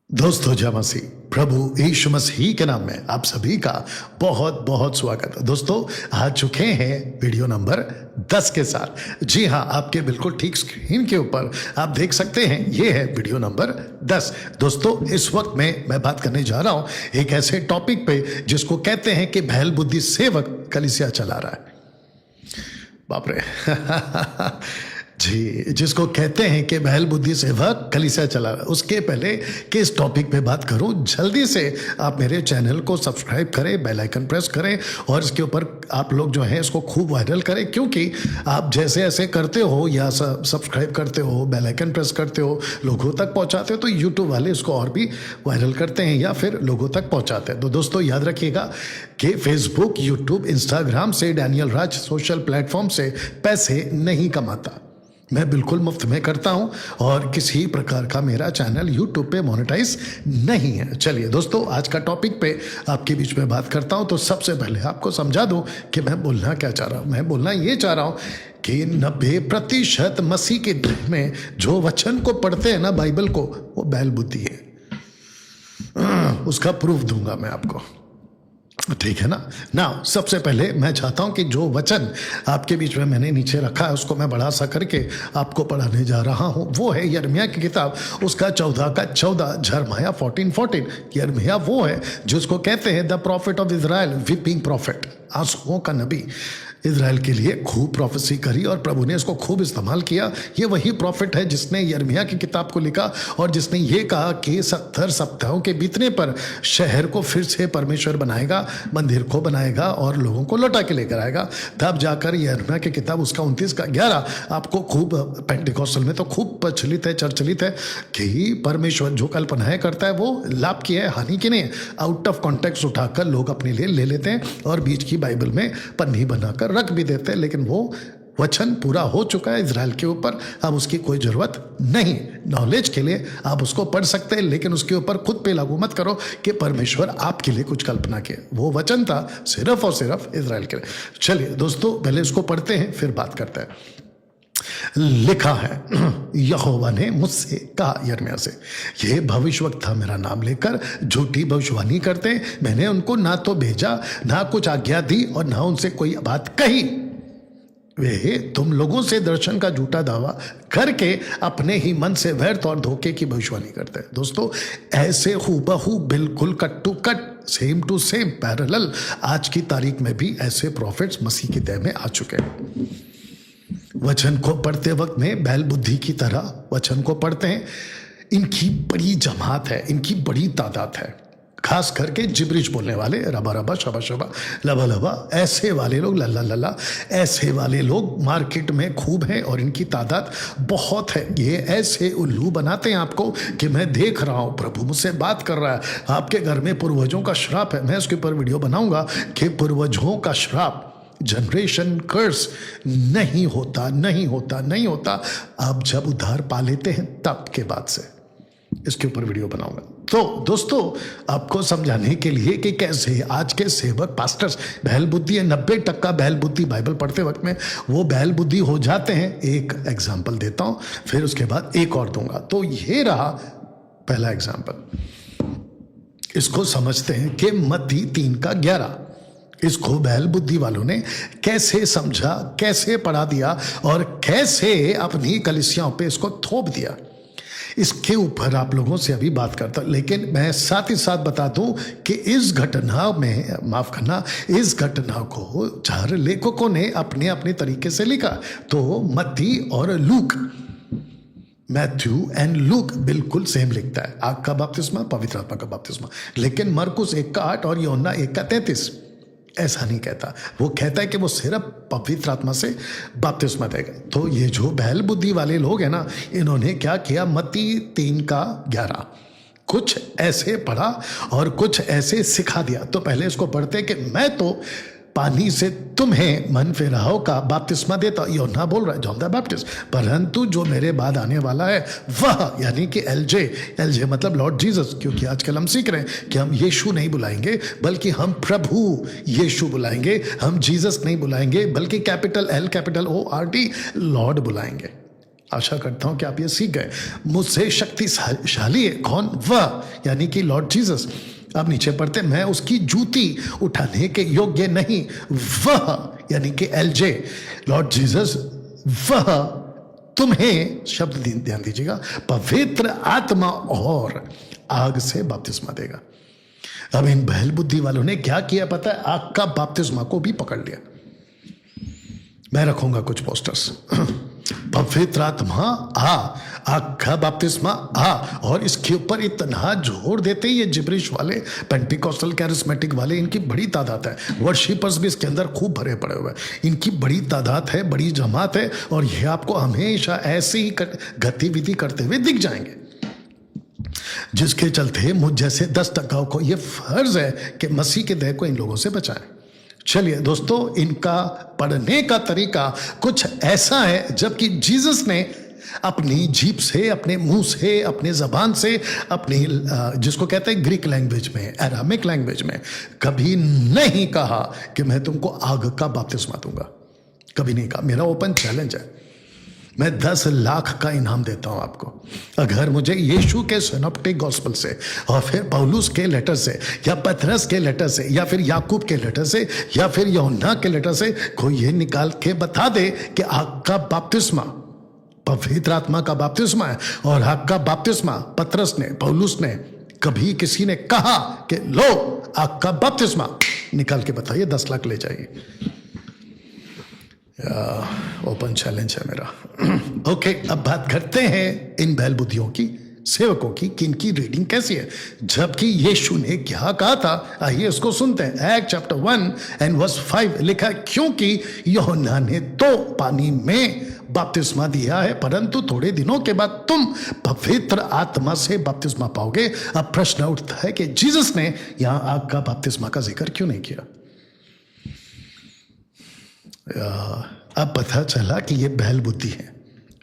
दोस्तों, जय मसीह। प्रभु यीशु मसीह के नाम में आप सभी का बहुत बहुत स्वागत है। दोस्तों, आ चुके हैं वीडियो नंबर 10 के साथ। जी हाँ, आपके बिल्कुल ठीक स्क्रीन के ऊपर आप देख सकते हैं, ये है वीडियो नंबर 10। दोस्तों, इस वक्त में मैं बात करने जा रहा हूं एक ऐसे टॉपिक पे जिसको कहते हैं कि बैल बुद्धि सेवक कलीसिया चला रहा है। बाप रे जी, जिसको कहते हैं कि बैल बुद्धि सेवक कलीसिया चला रहा है। उसके पहले कि इस टॉपिक पे बात करूं, जल्दी से आप मेरे चैनल को सब्सक्राइब करें, बेल आइकन प्रेस करें और इसके ऊपर आप लोग जो है इसको खूब वायरल करें, क्योंकि आप जैसे ऐसे करते हो या सब्सक्राइब करते हो, बेल आइकन प्रेस करते हो, लोगों तक पहुंचाते हो, तो यूट्यूब वाले इसको और भी वायरल करते हैं या फिर लोगों तक पहुंचाते हैं। तो दोस्तों, याद रखिएगा कि फेसबुक, यूट्यूब, इंस्टाग्राम से, डैनियल राज सोशल प्लेटफॉर्म से पैसे नहीं कमाता। मैं बिल्कुल मुफ्त में करता हूं और किसी प्रकार का मेरा चैनल यूट्यूब पे मोनेटाइज नहीं है। चलिए दोस्तों, आज का टॉपिक पे आपके बीच में बात करता हूं। तो सबसे पहले आपको समझा दूं कि मैं बोलना क्या चाह रहा हूं। मैं बोलना ये चाह रहा हूं कि 90% मसीह के दिल में जो वचन को पढ़ते हैं ना, बाइबल को, वो बैल बुद्धि है। उसका प्रूफ दूंगा मैं आपको, ठीक है ना। सबसे पहले मैं चाहता हूं कि जो वचन आपके बीच में मैंने नीचे रखा है उसको मैं बड़ा सा करके आपको पढ़ाने जा रहा हूं। वो है यिर्मयाह की किताब, उसका 14 का 14, यिर्मयाह 14:14। यिर्मयाह वो है जिसको कहते हैं the profit of Israel, weeping profit, आंसुओं का नबी। इजराइल के लिए खूब प्रोफेसी करी और प्रभु ने इसको खूब इस्तेमाल किया। ये वही प्रॉफिट है जिसने यिर्मयाह की किताब को लिखा और जिसने ये कहा कि 70 सप्ताहों के बीतने पर शहर को फिर से परमेश्वर बनाएगा, मंदिर को बनाएगा और लोगों को लौटा के लेकर आएगा। तब जाकर यिर्मयाह की किताब उसका 29 का 11 आपको खूब, पेंटिकॉस्टल में तो खूब प्रचलित है, चर्चित है कि परमेश्वर जो कल्पनाएं करता है वो लाभ की है, हानि की नहीं है। आउट ऑफ कॉन्टेक्स्ट उठाकर लोग अपने लिए ले लेते हैं और बीच की बाइबल में पन्नी बनाकर रख भी देते हैं, लेकिन वो वचन पूरा हो चुका है इजराइल के ऊपर। अब उसकी कोई जरूरत नहीं। नॉलेज के लिए आप उसको पढ़ सकते हैं, लेकिन उसके ऊपर खुद पे लागू मत करो कि परमेश्वर आपके लिए कुछ कल्पना किए। वो वचन था सिर्फ और सिर्फ इजराइल के लिए। चलिए दोस्तों, पहले इसको पढ़ते हैं फिर बात करते हैं। लिखा है, यहोवा ने मुझसे कहा यिर्मयाह से, ये भविष्यवक्ता मेरा नाम लेकर झूठी भविष्यवाणी करते, मैंने उनको ना तो भेजा, ना कुछ आज्ञा दी और ना उनसे कोई बात कही। वे तुम लोगों से दर्शन का झूठा दावा करके अपने ही मन से व्यर्थ और धोखे की भविष्यवाणी करते हैं। दोस्तों, ऐसे हूबहू, बिल्कुल cut to cut, same to same, parallel आज की तारीख में भी ऐसे प्रॉफिट्स मसीह की देह में आ चुके हैं। वचन को पढ़ते वक्त में बैल बुद्धि की तरह वचन को पढ़ते हैं। इनकी बड़ी जमात है, इनकी बड़ी तादाद है, खास करके जिब्रिश बोलने वाले, रबा रबा, शबा शबा, लबा लबा, ऐसे वाले लोग, लल्ला लल्ला, ऐसे वाले लोग मार्केट में खूब हैं और इनकी तादाद बहुत है। ये ऐसे उल्लू बनाते हैं आपको कि मैं देख रहा हूं, प्रभु मुझसे बात कर रहा है, आपके घर में पूर्वजों का श्राप है। मैं उसके ऊपर वीडियो बनाऊंगा कि पूर्वजों का श्राप, जनरेशन कर्स नहीं होता, नहीं होता, नहीं होता। आप जब उद्धार पा लेते हैं तब के बाद से इसके ऊपर वीडियो बनाऊंगा। तो दोस्तों, आपको समझाने के लिए कि कैसे आज के सेवक पास्टर्स बैल बुद्धि है, 90% बैल बुद्धि बाइबल पढ़ते वक्त में वो बैल बुद्धि हो जाते हैं। एक एग्जाम्पल देता हूं, फिर उसके बाद एक और दूंगा। तो ये रहा पहला एग्जाम्पल। इसको समझते हैं कि मत्ती 3 का 11। इसको बैल बुद्धि वालों ने कैसे समझा, कैसे पढ़ा दिया और कैसे अपनी कलीसियाओं पे इसको थोप दिया, इसके ऊपर आप लोगों से अभी बात करता हूं। लेकिन मैं साथ ही साथ बता दूं कि इस घटना में, माफ करना, इस घटना को 4 लेखकों ने अपने अपने तरीके से लिखा। तो मत्ती और लूक, मैथ्यू एंड लूक बिल्कुल सेम लिखता है, आग का बपतिस्मा, पवित्र आत्मा का बपतिस्मा। लेकिन मरकुस 1 का 8 और यूहन्ना 1 का 33 ऐसा नहीं कहता। वो कहता है कि वो सिर्फ पवित्र आत्मा से बपतिस्मा देगा। तो ये जो बैल बुद्धि वाले लोग हैं ना, इन्होंने क्या किया, मत्ती 3 का 11 कुछ ऐसे पढ़ा और कुछ ऐसे सिखा दिया। तो पहले इसको पढ़ते कि मैं तो पानी से तुम्हें मन फिराव का बपतिस्मा देता, यूहन्ना बोल रहा है, जॉन द बैप्टिस्ट, परंतु जो मेरे बाद आने वाला है वह, यानी कि एलजे मतलब लॉर्ड जीसस, क्योंकि आजकल हम सीख रहे हैं कि हम यीशु नहीं बुलाएंगे बल्कि हम प्रभु यीशु बुलाएंगे। हम जीसस नहीं बुलाएंगे बल्कि capital L, capital ORD, Lord बुलाएंगे। आशा करता हूं कि आप ये सीख गए। मुझसे शक्तिशाली है कौन? वह, यानी कि लॉर्ड जीसस। अब नीचे पढ़ते, मैं उसकी जूती उठाने के योग्य नहीं। वह यानी कि एलजे, लॉर्ड जीसस, वह तुम्हें, शब्द ध्यान दीजिएगा, पवित्र आत्मा और आग से बपतिस्मा देगा। अब इन बहल बुद्धि वालों ने क्या किया पता है? आग का बपतिस्मा को भी पकड़ लिया। मैं रखूंगा कुछ पोस्टर्स, पवित्र आत्मा आ, आग का बपतिस्मा आ, और इसके ऊपर इतना जोर देते ये जिब्रिश वाले, पेंटिकॉस्टल कैरिस्मेटिक वाले, इनकी बड़ी तादाद है। वर्शिपर्स भी इसके अंदर खूब भरे पड़े हुए हैं, इनकी बड़ी तादाद है, बड़ी जमात है, और ये आपको हमेशा ऐसे ही गतिविधि करते हुए दिख जाएंगे, जिसके चलते मुझ जैसे 10% को ये फर्ज है कि मसीह के देह को इन लोगों से बचाएं। चलिए दोस्तों, इनका पढ़ने का तरीका कुछ ऐसा है, जबकि जीसस ने अपनी जीभ से, अपने मुंह से, अपने जबान से, अपनी जिसको कहते हैं ग्रीक लैंग्वेज में, अरामिक लैंग्वेज में, कभी नहीं कहा कि मैं तुमको आग का बपतिस्मा दूंगा। कभी नहीं कहा। मेरा ओपन चैलेंज है, मैं 10 लाख का इनाम देता हूं आपको, अगर मुझे यीशु के सिनॉप्टिक गॉस्पेल से, और फिर पौलुस के लेटर से, या पतरस के लेटर से, या फिर याकूब के लेटर से, या फिर यूहन्ना के लेटर से कोई ये निकाल के बता दे कि आग का बपतिस्मा पवित्र आत्मा का बपतिस्मा है, और आग का बपतिस्मा पतरस ने, पौलुस ने, कभी किसी ने कहा कि लो आग का बपतिस्मा, निकाल के बताइए, 10 लाख ले जाइए। ओपन चैलेंज है मेरा। ओके, अब बात करते हैं इन बैल बुद्धियों की, सेवकों की, कि इनकी रीडिंग कैसी है, जबकि यीशु ने क्या कहा था। आइए इसको सुनते हैं। एक्ट चैप्टर 1:5 लिखा है, क्योंकि यूहन्ना ने तो पानी में बपतिस्मा दिया है, परंतु थोड़े दिनों के बाद तुम पवित्र आत्मा से बपतिस्मा पाओगे। अब प्रश्न उठता है कि जीसस ने यहां आग का बपतिस्मा का जिक्र क्यों नहीं किया? अब पता चला कि ये बहल बुद्धि है।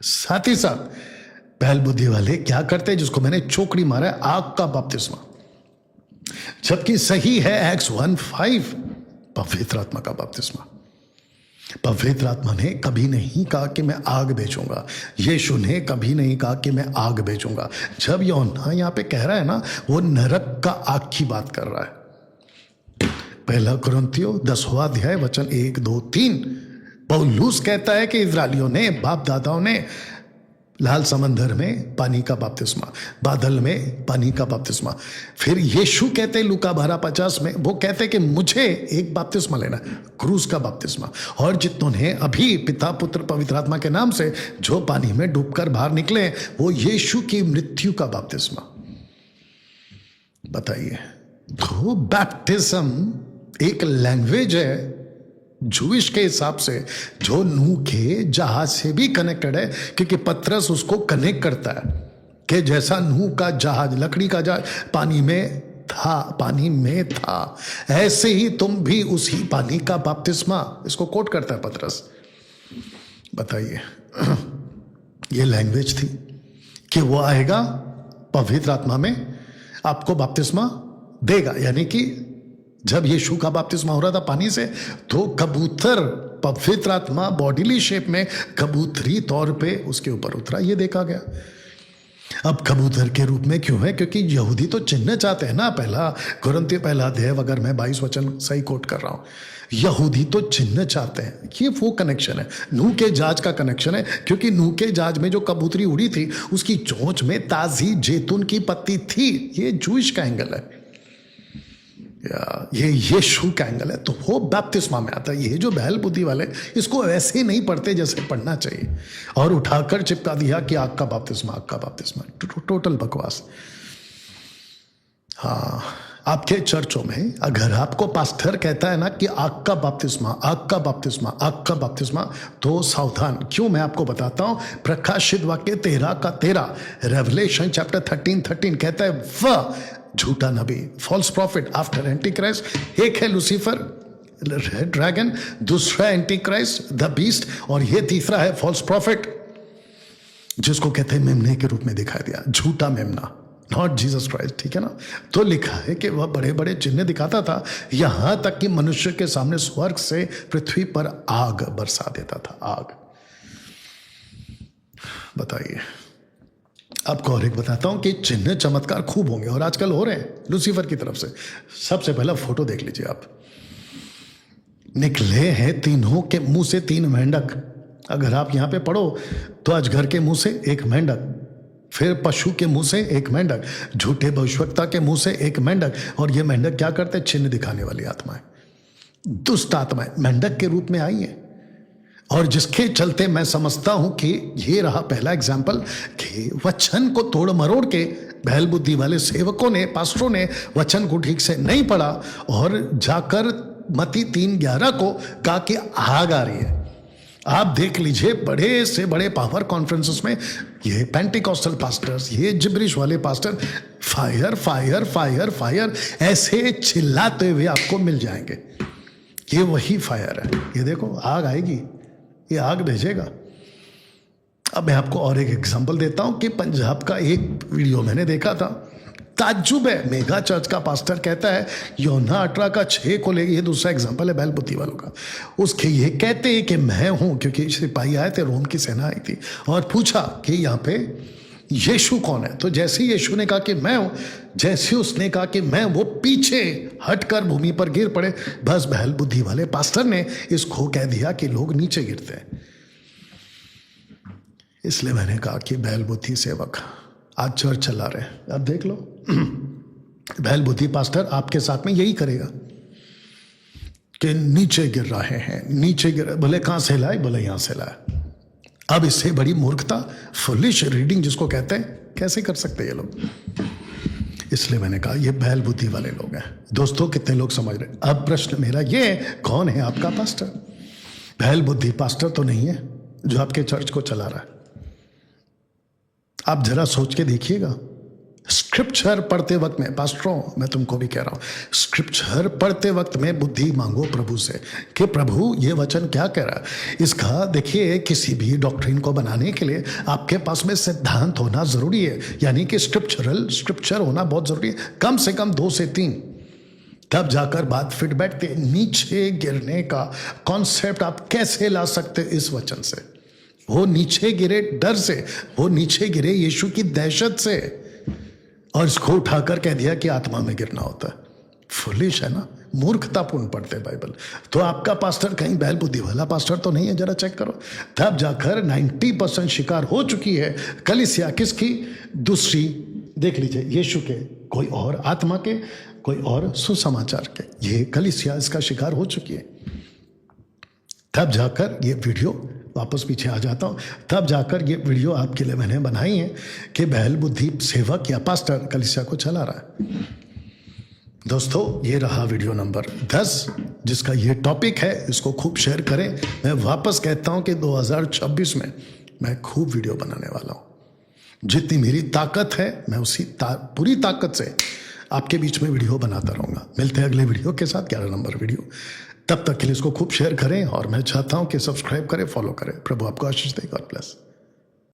साथ ही साथ बहल बुद्धि वाले क्या करते हैं, जिसको मैंने चोकड़ी मारा है, आग का बपतिस्मा, जबकि सही है एक्ट्स 1:5 पवित्र आत्मा का बपतिस्मा। पवित्र आत्मा ने कभी नहीं कहा कि मैं आग भेजूंगा। यीशु ने कभी नहीं कहा कि मैं आग भेजूंगा। जब यूहन्ना यहां पे कह रहा है ना, वो नरक का आग की बात कर रहा है। 1 कुरिन्थियों 10वां अध्याय वचन 1, 2, 3 पौलुस कहता है कि इजरायलियों ने, बाप दादाओं ने लाल समंदर में पानी का बपतिस्मा, बादल में पानी का बपतिस्मा। फिर यीशु कहते हैं लूका 12:50 में, वो कहते हैं कि मुझे एक बपतिस्मा लेना, क्रूस का बपतिस्मा। और जितनों ने अभी पिता पुत्र पवित्र आत्मा के नाम से जो पानी में डूबकर बाहर निकले, वो यीशु की मृत्यु का बपतिस्मा। बताइए, तो बैप्टिज्म एक लैंग्वेज है जूइश के हिसाब से, जो नूह के जहाज से भी कनेक्टेड है, क्योंकि पतरस उसको कनेक्ट करता है कि जैसा नूह का जहाज, लकड़ी का जहाज पानी में था, ऐसे ही तुम भी उसी पानी का बपतिस्मा, इसको कोट करता है पतरस। बताइए, ये लैंग्वेज थी कि वो आएगा पवित्र आत्मा में आपको बपतिस्मा देगा। यानी कि जब यीशु का बपतिस्मा हो रहा था पानी से, तो कबूतर, पवित्र आत्मा बॉडीली शेप में कबूतरी तौर पे उसके ऊपर उतरा, ये देखा गया। अब कबूतर के रूप में क्यों है? क्योंकि यहूदी तो चिन्ह चाहते हैं ना। 1 कुरिन्थियों 1 अध्याय, अगर मैं 22 वचन सही कोट कर रहा हूं, यहूदी तो चिन्ह चाहते हैं। ये वो कनेक्शन है, नूह के जहाज का कनेक्शन है, क्योंकि नूह के जहाज में जो कबूतरी उड़ी थी, उसकी चोंच में ताजी जैतून की पत्ती थी। ये जूइश का एंगल है, ये यीशु का एंगल है। तो वो बपतिस्मा में आता है। ये जो बहल बुद्धि वाले इसको ऐसे नहीं पढ़ते जैसे पढ़ना चाहिए, और उठाकर चिपका दिया कि आग का बपतिस्मा, आग का बपतिस्मा। टोटल बकवास। हाँ, आपके चर्चों में अगर आपको पास्टर कहता है ना कि आग का बपतिस्मा, आग का बपतिस्मा, आग का बपतिस्मा, तो सावधान। क्यों? मैं आपको बताता हूं। प्रकाशित वाक्य 13 रेवलेशन चैप्टर 13 कहता है, वह झूठा नबी, false prophet after antichrist, एक है लूसीफर रेड ड्रैगन, दूसरा एंटी क्राइस्ट द बीस्ट, और ये तीसरा है फॉल्स प्रॉफिट, जिसको कहते हैं मेमने के रूप में दिखाई दिया, झूठा मेमना, नॉट जीसस क्राइस्ट। ठीक है ना? तो लिखा है कि वह बड़े बड़े चिन्ह दिखाता था, यहां तक कि मनुष्य के सामने स्वर्ग से पृथ्वी पर आग बरसा देता था। आग। बताइए। आपको और एक बताता हूं कि चिन्ह चमत्कार खूब होंगे और आजकल हो रहे हैं लूसीफर की तरफ से। सबसे पहला फोटो देख लीजिए आप। निकले हैं तीनों के मुंह से 3 मेंढक। अगर आप यहां पे पढ़ो तो अजगर के मुंह से 1 मेंढक, फिर पशु के मुंह से 1 मेंढक, झूठे भविष्यवक्ता के मुंह से 1 मेंढक। और ये मेंढक क्या करते हैं? चिन्ह दिखाने वाली आत्माएं, दुष्ट आत्माएं मेंढक के रूप में आई हैं। और जिसके चलते मैं समझता हूं कि ये रहा पहला एग्जाम्पल कि वचन को तोड़ मरोड़ के बहल बुद्धि वाले सेवकों ने, पास्टरों ने वचन को ठीक से नहीं पढ़ा और जाकर मत्ती 3:11 को कहा कि आग आ रही है। आप देख लीजिए बड़े से बड़े पावर कॉन्फ्रेंसेस में ये पेंटिकॉस्टल पास्टर्स, ये जिब्रिश वाले pastor fire fire fire fire ऐसे चिल्लाते हुए आपको मिल जाएंगे। ये वही फायर है। ये देखो आग आएगी, ये आग भेजेगा। अब मैं आपको और एक एग्जांपल देता हूं कि पंजाब का एक वीडियो मैंने देखा था, ताज्जुब है। मेगा चर्च का पास्टर कहता है यूहन्ना 18 का 6 को लेके, ये दूसरा एग्जांपल है बैल बुद्धि वालों का। उसके ये कहते हैं कि मैं हूं, क्योंकि सिपाही आए थे, रोम की सेना आई थी और पूछा कि यहाँ पे यीशु कौन है। तो जैसे ही यीशु ने कहा कि मैं हूं, जैसे उसने कहा कि मैं, वो पीछे हटकर भूमि पर गिर पड़े। बस बहल बुद्धि वाले पास्टर ने इसको कह दिया कि लोग नीचे गिरते हैं। इसलिए मैंने कहा कि बहल बुद्धि सेवक आज चर्च चला रहे हैं। अब देख लो बहल बुद्धि पास्टर आपके साथ में यही करेगा कि नीचे गिर रहे हैं, नीचे गिर, बोले कहां से लाए, बोले यहां से लाए। अब इससे बड़ी मूर्खता, फुलिश रीडिंग जिसको कहते हैं, कैसे कर सकते हैं ये लोग। इसलिए मैंने कहा ये बैल बुद्धि वाले लोग हैं। दोस्तों कितने लोग समझ रहे? अब प्रश्न मेरा ये है, कौन है आपका पास्टर? बैल बुद्धि पास्टर तो नहीं है जो आपके चर्च को चला रहा है। आप जरा सोच के देखिएगा। स्क्रिप्चर पढ़ते वक्त में, पास्टरों मैं तुमको भी कह रहा हूं, स्क्रिप्चर पढ़ते वक्त में बुद्धि मांगो प्रभु से कि प्रभु ये वचन क्या कह रहा है। इसका देखिए, किसी भी डॉक्ट्रिन को बनाने के लिए आपके पास में सिद्धांत होना जरूरी है, यानी कि स्क्रिप्चर होना बहुत जरूरी है, कम से कम 2 से 3, तब जाकर बात फिट बैठती है। नीचे गिरने का कॉन्सेप्ट आप कैसे ला सकते इस वचन से? वो नीचे गिरे डर से, वो नीचे गिरे यीशु की दहशत से, और इसको उठाकर कह दिया कि आत्मा में गिरना होता है। फुलिश है ना, मूर्खतापूर्ण पढ़ते बाइबल। तो आपका पास्टर कहीं बैल बुद्धि वाला पास्टर तो नहीं है, जरा चेक करो। तब जाकर 90% शिकार हो चुकी है कलीसिया। किसकी? दूसरी, देख लीजिए, यीशु के, कोई और आत्मा के, कोई और सुसमाचार के। ये कलीसिया इसका शिकार हो चुकी है। तब जाकर ये वीडियो, वापस पीछे आ जाता हूं, तब जाकर ये वीडियो आपके लिए मैंने बनाई है कि बहल बुद्धि सेवक या पास्टर कलीसिया को चला रहा है। दोस्तों ये रहा वीडियो नंबर 10 जिसका ये टॉपिक है। इसको खूब शेयर करें। मैं वापस कहता हूं कि 2026 में मैं खूब वीडियो बनाने वाला हूं। जितनी मेरी ताकत है मैं उसी पूरी ताकत से आपके बीच में वीडियो बनाता रहूंगा। मिलते हैं अगले वीडियो के साथ, 11 नंबर वीडियो। तब तक के लिए इसको खूब शेयर करें और मैं चाहता हूं कि सब्सक्राइब करें, फॉलो करें। प्रभु आपको आशीष दे। God bless.